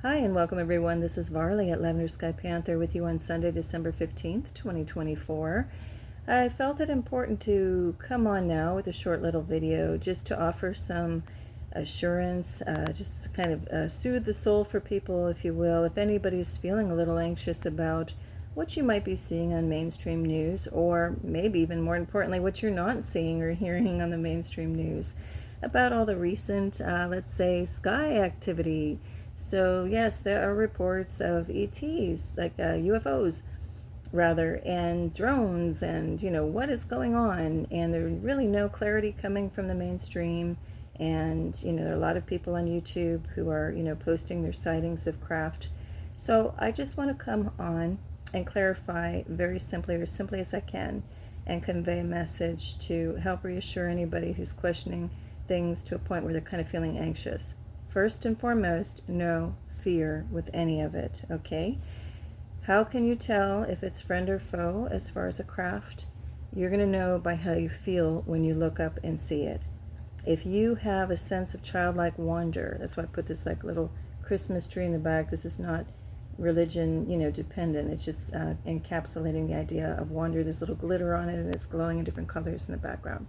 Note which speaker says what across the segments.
Speaker 1: Hi and welcome everyone. This is Varley at Lavender Sky Panther with you on Sunday, December 15th, 2024. I felt it important to come on now with a short little video just to offer some assurance, just to kind of soothe the soul for people, if you will. If anybody's feeling a little anxious about what you might be seeing on mainstream news, or maybe even more importantly, what you're not seeing or hearing on the mainstream news about all the recent, let's say, sky activity. So yes, there are reports of ETs, like UFOs rather, and drones, and what is going on, and there's really no clarity coming from the mainstream. And there are a lot of people on YouTube who are posting their sightings of craft. So I just want to come on and clarify very simply, or as simply as I can, and convey a message to help reassure anybody who's questioning things to a point where they're kind of feeling anxious. First and foremost, no fear with any of it, okay? How can you tell if it's friend or foe as far as a craft? You're going to know by how you feel when you look up and see it. If you have a sense of childlike wonder, that's why I put this like little Christmas tree in the back. This is not religion, dependent. It's just encapsulating the idea of wonder. There's little glitter on it and it's glowing in different colors in the background.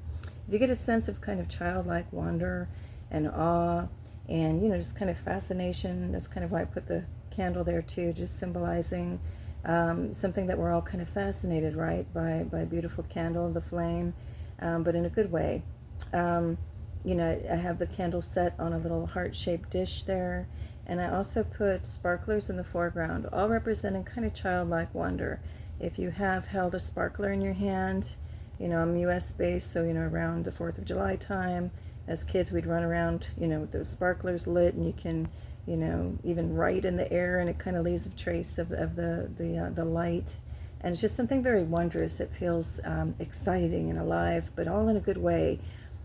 Speaker 1: If you get a sense of kind of childlike wonder and awe and just kind of fascination, that's kind of why I put the candle there too, just symbolizing something that we're all kind of fascinated, right, by a beautiful candle, the flame, but in a good way. I have the candle set on a little heart-shaped dish there, and I also put sparklers in the foreground, all representing kind of childlike wonder. If you have held a sparkler in your hand, I'm US based, so around the 4th of July time, as kids we'd run around with those sparklers lit, and you can even write in the air, and it kind of leaves a trace of the light, and it's just something very wondrous. It feels exciting and alive, but all in a good way.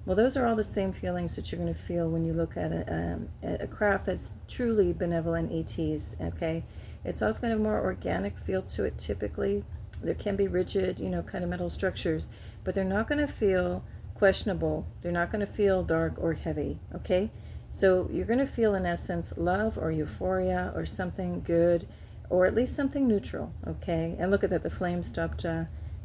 Speaker 1: Well, those are all the same feelings that you're going to feel when you look at a craft that's truly benevolent ETs, okay? It's also going to have a more organic feel to it typically. There can be rigid, kind of metal structures, but they're not going to feel questionable. They're not going to feel dark or heavy, okay? So you're going to feel, in essence, love or euphoria or something good, or at least something neutral, okay? And look at that, the flame stopped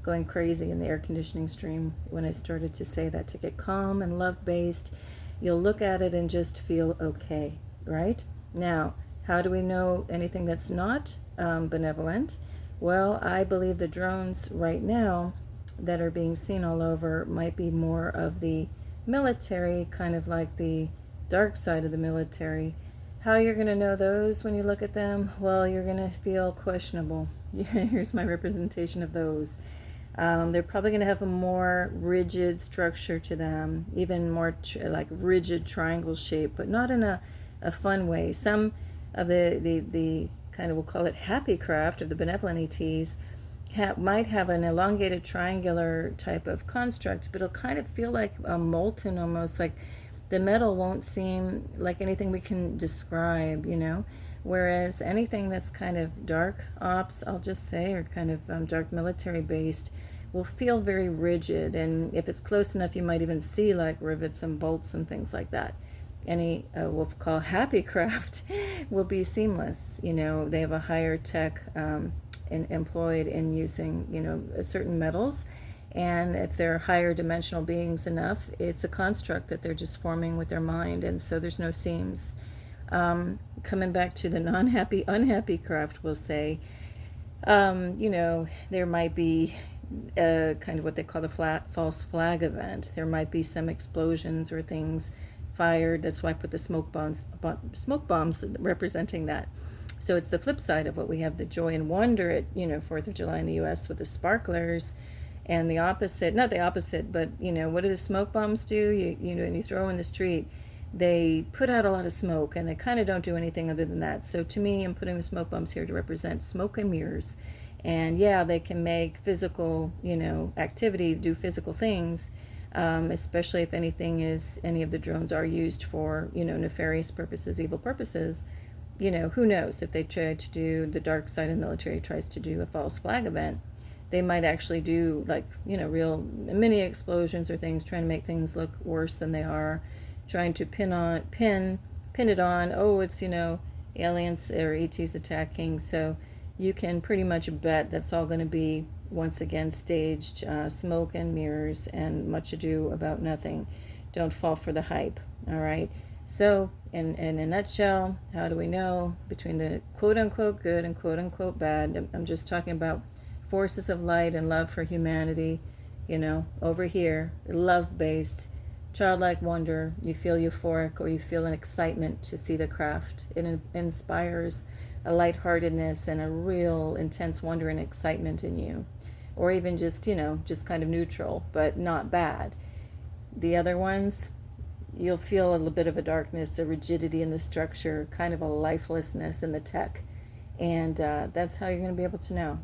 Speaker 1: going crazy in the air conditioning stream when I started to say that, to get calm and love-based. You'll look at it and just feel okay, right? Now, how do we know anything that's not benevolent? Well, I believe the drones right now that are being seen all over might be more of the military, kind of like the dark side of the military. How you're going to know those when you look at them? Well, you're going to feel questionable. Here's my representation of those. They're probably going to have a more rigid structure to them, even more like rigid triangle shape, but not in a fun way. Some of the kind of, we'll call it happy craft of the benevolent ETs, might have an elongated triangular type of construct, but it'll kind of feel like a molten, almost like the metal won't seem like anything we can describe, whereas anything that's kind of dark ops, I'll just say, or kind of dark military based, will feel very rigid, and if it's close enough you might even see like rivets and bolts and things like that. Any we'll call happy craft will be seamless. They have a higher tech employed in using certain metals, and if they're higher dimensional beings enough, it's a construct that they're just forming with their mind, and so there's no seams. Coming back to the unhappy craft, we'll say, there might be kind of what they call the false flag event. There might be some explosions or things fired. That's why I put the smoke bombs representing that. So it's the flip side of what we have, the joy and wonder at 4th of July in the US with the sparklers, and the opposite, not the opposite, but what do the smoke bombs do? And you throw in the street, they put out a lot of smoke, and they kind of don't do anything other than that. So to me, I'm putting the smoke bombs here to represent smoke and mirrors. And yeah, they can make physical activity, do physical things, especially if any of the drones are used for nefarious purposes, evil purposes. Who knows, if they try to do, the dark side of the military tries to do a false flag event, they might actually do like real mini explosions or things, trying to make things look worse than they are, trying to pin it on, oh, it's aliens or ETs attacking. So you can pretty much bet that's all going to be, once again, staged, smoke and mirrors and much ado about nothing. Don't fall for the hype, all right? So, in a nutshell, how do we know between the quote-unquote good and quote-unquote bad? I'm just talking about forces of light and love for humanity, over here, love-based, childlike wonder. You feel euphoric or you feel an excitement to see the craft. It inspires a lightheartedness and a real intense wonder and excitement in you. Or even just, just kind of neutral, but not bad. The other ones, you'll feel a little bit of a darkness, a rigidity in the structure, kind of a lifelessness in the tech. And that's how you're going to be able to know.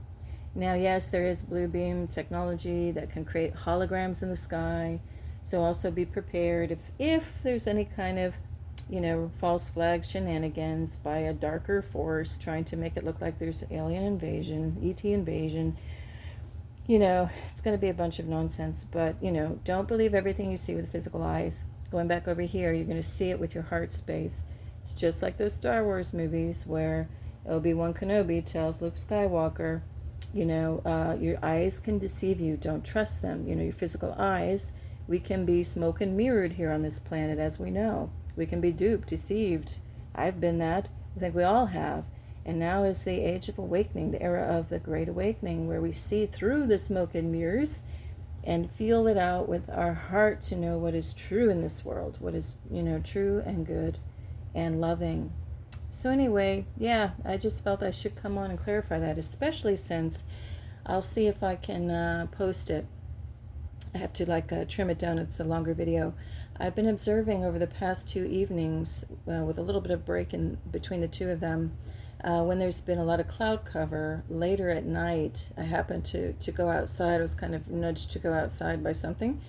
Speaker 1: Now, yes, there is blue beam technology that can create holograms in the sky. So also be prepared if there's any kind of, false flag shenanigans by a darker force trying to make it look like there's alien invasion, ET invasion. It's going to be a bunch of nonsense. But, don't believe everything you see with physical eyes. Going back over here, you're going to see it with your heart space. It's just like those Star Wars movies where Obi-Wan Kenobi tells Luke Skywalker, your eyes can deceive you. Don't trust them. Your physical eyes, we can be smoke and mirrored here on this planet, as we know. We can be duped, deceived. I've been that. I think we all have. And now is the age of awakening, the era of the Great Awakening, where we see through the smoke and mirrors and feel it out with our heart to know what is true in this world, what is, true and good and loving. So anyway, yeah, I just felt I should come on and clarify that, especially since I'll see if I can post it. I have to trim it down. It's a longer video. I've been observing over the past 2 evenings with a little bit of break in between the two of them. When there's been a lot of cloud cover, later at night, I happened to go outside. I was kind of nudged to go outside by something.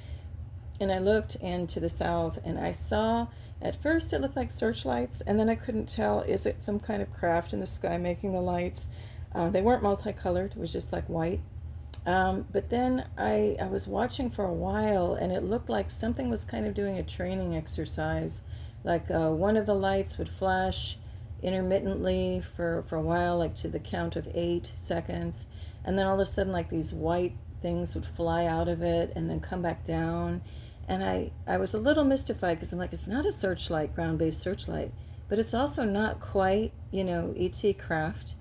Speaker 1: And I looked into the south and I saw, at first it looked like searchlights, and then I couldn't tell, is it some kind of craft in the sky making the lights? They weren't multicolored, it was just like white. But then I was watching for a while and it looked like something was kind of doing a training exercise. Like one of the lights would flash intermittently for a while, like to the count of 8 seconds. And then all of a sudden, like these white things would fly out of it and then come back down. And I was a little mystified because I'm like, it's not a searchlight, ground-based searchlight, but it's also not quite, ET craft.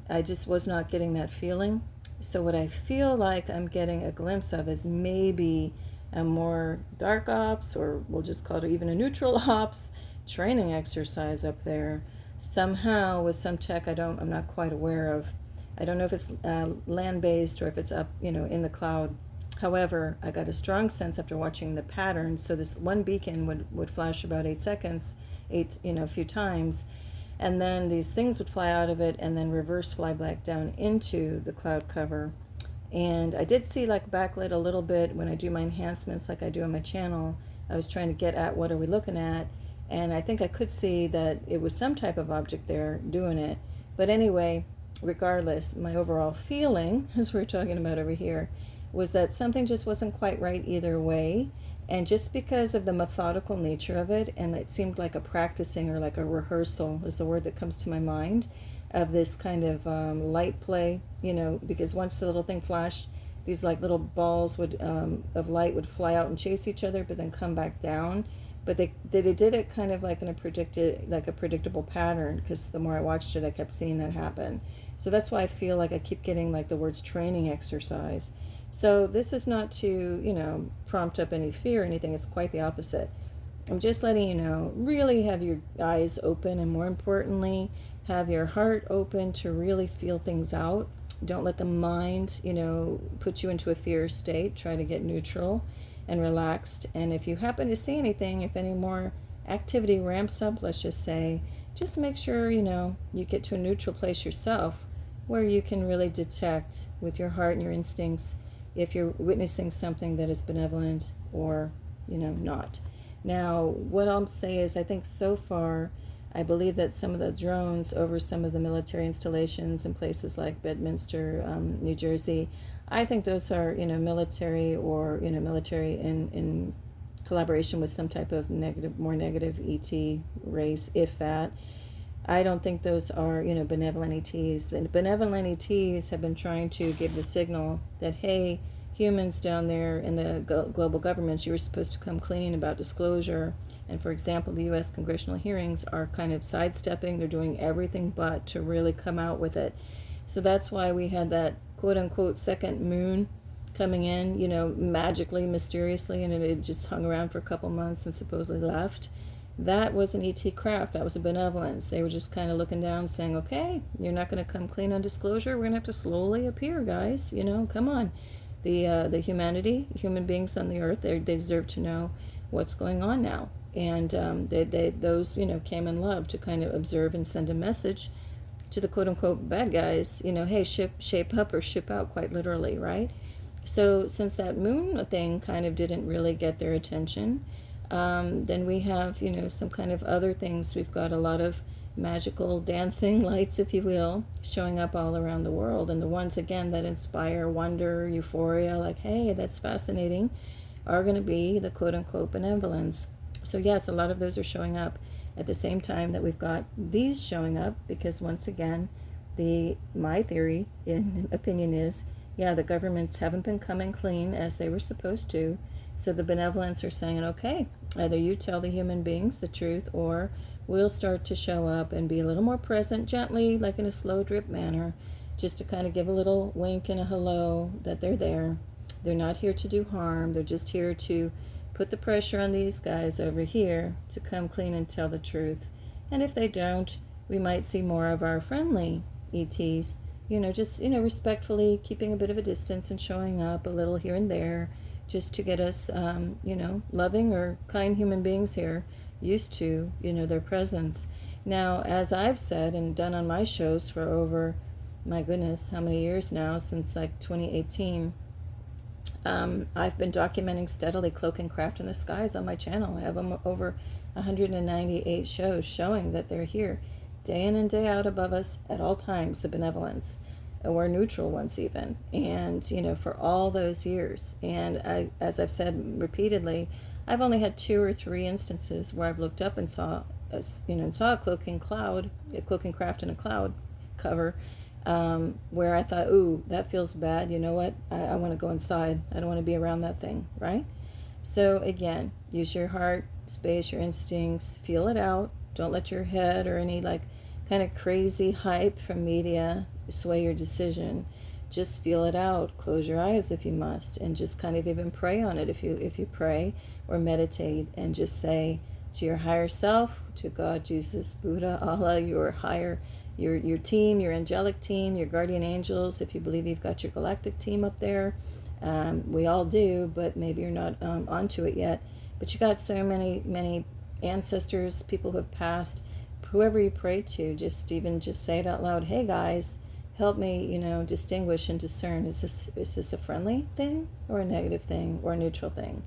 Speaker 1: I just was not getting that feeling. So what I feel like I'm getting a glimpse of is maybe a more dark ops, or we'll just call it even a neutral ops, training exercise up there. Somehow with some tech I'm not quite aware of. I don't know if it's land-based or if it's up, in the cloud. However, I got a strong sense after watching the pattern. So this one beacon would flash about 8 seconds, a few times. And then these things would fly out of it and then reverse fly back down into the cloud cover. And I did see backlit a little bit when I do my enhancements like I do on my channel. I was trying to get at what are we looking at. And I think I could see that it was some type of object there doing it. But anyway, regardless, my overall feeling, as we're talking about over here, was that something just wasn't quite right either way. And just because of the methodical nature of it, and it seemed like a practicing or like a rehearsal is the word that comes to my mind, of this kind of light play, because once the little thing flashed, these little balls of light would fly out and chase each other, but then come back down. But they did it kind of like a predictable pattern, because the more I watched it, I kept seeing that happen. So that's why I feel like I keep getting the words training exercise. So this is not to, prompt up any fear or anything. It's quite the opposite. I'm just letting you know, really have your eyes open, and more importantly, have your heart open to really feel things out. Don't let the mind, put you into a fear state. Try to get neutral and relaxed. And if you happen to see anything, if any more activity ramps up, let's just say, just make sure, you get to a neutral place yourself where you can really detect with your heart and your instincts if you're witnessing something that is benevolent or, not. Now, what I'll say is I think so far, I believe that some of the drones over some of the military installations in places like Bedminster, New Jersey, I think those are, military or, military in collaboration with some type of more negative ET race, if that. I don't think those are, benevolent ETs. The benevolent ETs have been trying to give the signal that, hey, humans down there in the global governments, you were supposed to come clean about disclosure. And for example, the U.S. congressional hearings are kind of sidestepping. They're doing everything but to really come out with it. So that's why we had that quote unquote second moon coming in, magically, mysteriously, and it just hung around for a couple months and supposedly left. That was an ET craft. That was a benevolence. They were just kind of looking down saying, okay, you're not going to come clean on disclosure. We're going to have to slowly appear, guys. Come on. The humanity, human beings on the earth, they deserve to know what's going on now. And those, came in love to kind of observe and send a message to the quote-unquote bad guys, hey, shape up or ship out, quite literally, right? So since that moon thing kind of didn't really get their attention, then we have, some kind of other things. We've got a lot of magical dancing lights, if you will, showing up all around the world. And the ones, again, that inspire wonder, euphoria, like, hey, that's fascinating, are going to be the quote-unquote benevolence. So yes, a lot of those are showing up at the same time that we've got these showing up, because once again, my theory, in opinion, is, yeah, the governments haven't been coming clean as they were supposed to. So the benevolents are saying, okay, either you tell the human beings the truth, or we'll start to show up and be a little more present, gently, like in a slow drip manner, just to kind of give a little wink and a hello that they're there. They're not here to do harm. They're just here to put the pressure on these guys over here to come clean and tell the truth. And if they don't, we might see more of our friendly ETs, just, respectfully keeping a bit of a distance and showing up a little here and there, just to get us, loving or kind human beings here used to, their presence. Now, as I've said and done on my shows for over, my goodness, how many years now, since like 2018, I've been documenting steadily cloak and craft in the skies on my channel. I have over 198 shows showing that they're here day in and day out above us at all times, the benevolence, or neutral ones even, and for all those years. And as I've said repeatedly, I've only had 2 or 3 instances where I've looked up and saw a cloaking craft in a cloud cover, where I thought, ooh, that feels bad. You know what? I want to go inside. I don't want to be around that thing, right? So again, use your heart space, your instincts, feel it out. Don't let your head or any kind of crazy hype from media sway your decision. Just feel it out. Close your eyes if you must, and just kind of even pray on it if you pray or meditate, and just say to your higher self, to God, Jesus, Buddha, Allah, your team, your angelic team, your guardian angels, if you believe you've got your galactic team up there. We all do, but maybe you're not onto it yet. But you got so many ancestors, people who have passed. Whoever you pray to, just say it out loud. Hey guys, help me, distinguish and discern. Is this a friendly thing or a negative thing or a neutral thing?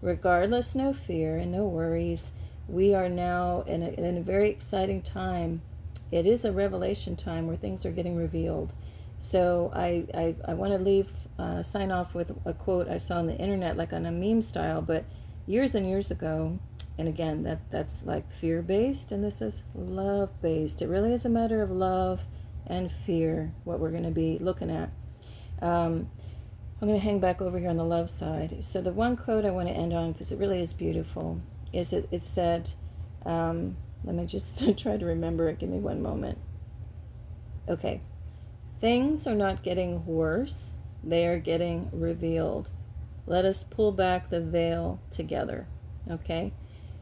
Speaker 1: Regardless, no fear and no worries. We are now in a very exciting time. It is a revelation time where things are getting revealed. So I want to sign off with a quote I saw on the internet, like on a meme style, but years and years ago. And again, that's like fear-based, and this is love-based. It really is a matter of love and fear, what we're going to be looking at. I'm going to hang back over here on the love side. So the one quote I want to end on, because it really is beautiful, is it said, let me just try to remember it. Give me one moment. Okay. Things are not getting worse. They are getting revealed. Let us pull back the veil together. Okay?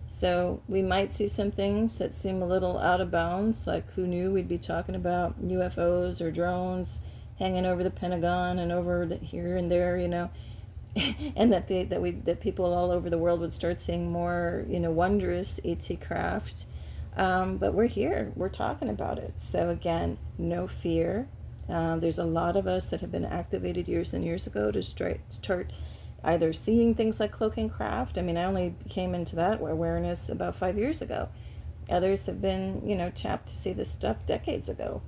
Speaker 1: So we might see some things that seem a little out of bounds, like who knew we'd be talking about UFOs or drones hanging over the Pentagon and over here and there, and that people all over the world would start seeing more, wondrous ET craft. But we're here, we're talking about it. So again, no fear. There's a lot of us that have been activated years and years ago to start either seeing things like cloaking craft. I mean, I only came into that awareness about 5 years ago. Others have been, tapped to see this stuff decades ago.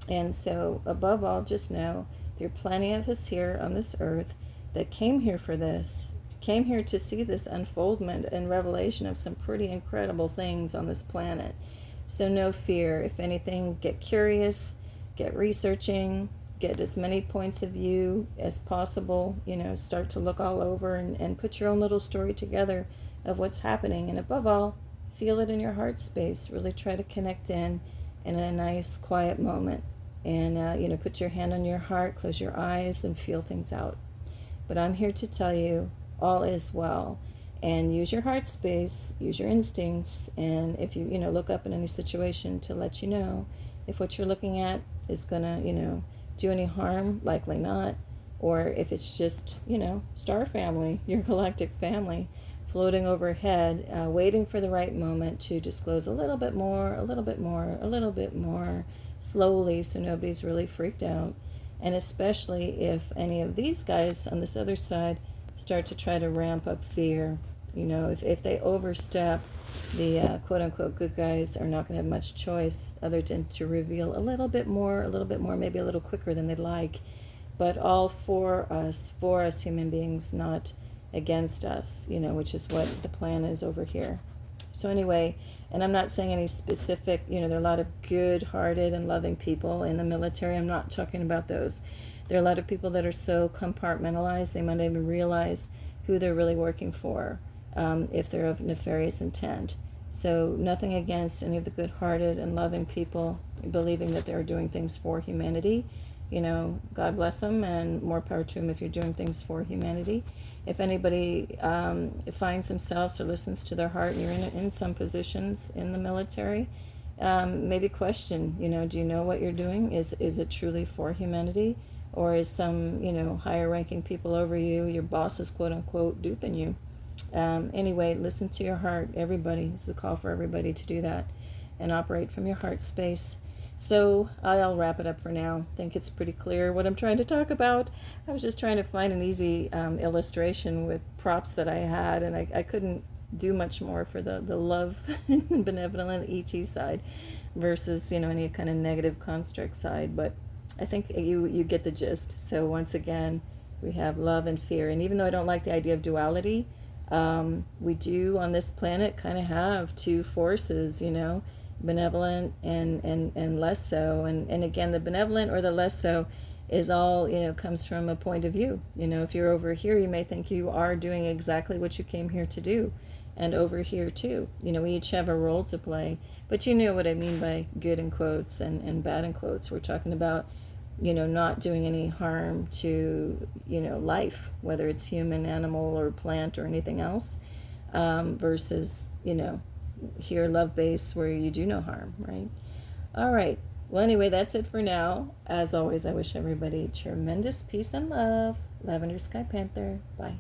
Speaker 1: And so above all, just know there are plenty of us here on this earth that came here for this, came here to see this unfoldment and revelation of some pretty incredible things on this planet. So no fear. If anything, get curious, get researching, get as many points of view as possible, start to look all over and put your own little story together of what's happening. And above all, feel it in your heart space. Really try to connect in a nice, quiet moment. And, put your hand on your heart, close your eyes, and feel things out. But I'm here to tell you all is well. And use your heart space, use your instincts, and if you, look up in any situation to let you know if what you're looking at is going to, do any harm, likely not, or if it's just, star family, your galactic family, floating overhead, waiting for the right moment to disclose a little bit more, a little bit more, a little bit more, slowly, so nobody's really freaked out. And especially if any of these guys on this other side start to try to ramp up fear. If they overstep, the quote-unquote good guys are not going to have much choice other than to reveal a little bit more, maybe a little quicker than they'd like, but all for us human beings, not against us, which is what the plan is over here. So anyway, and I'm not saying any specific, there are a lot of good-hearted and loving people in the military. I'm not talking about those. There are a lot of people that are so compartmentalized, they might not even realize who they're really working for, if they're of nefarious intent. So nothing against any of the good-hearted and loving people believing that they're doing things for humanity. God bless them, and more power to them if you're doing things for humanity. If anybody finds themselves or listens to their heart, and you're in some positions in the military, maybe question, do you know what you're doing? Is it truly for humanity? Or is some, higher ranking people over you, your bosses, quote unquote, duping you? Anyway, listen to your heart. Everybody, it's a call for everybody to do that and operate from your heart space. So I'll wrap it up for now. I think it's pretty clear what I'm trying to talk about. I was just trying to find an easy illustration with props that I had, and I couldn't do much more for the love and benevolent ET side versus, any kind of negative construct side. But I think you get the gist. So once again, we have love and fear. And even though I don't like the idea of duality, we do on this planet kind of have two forces, benevolent and less so. And again, the benevolent or the less so is all, comes from a point of view. If you're over here, you may think you are doing exactly what you came here to do. And over here too, we each have a role to play. But you know what I mean by good in quotes and bad in quotes. We're talking about, not doing any harm to, life, whether it's human, animal, or plant, or anything else, versus, here, love base, where you do no harm, right? All right. Well, anyway, that's it for now. As always, I wish everybody tremendous peace and love. Lavender Sky Panther. Bye.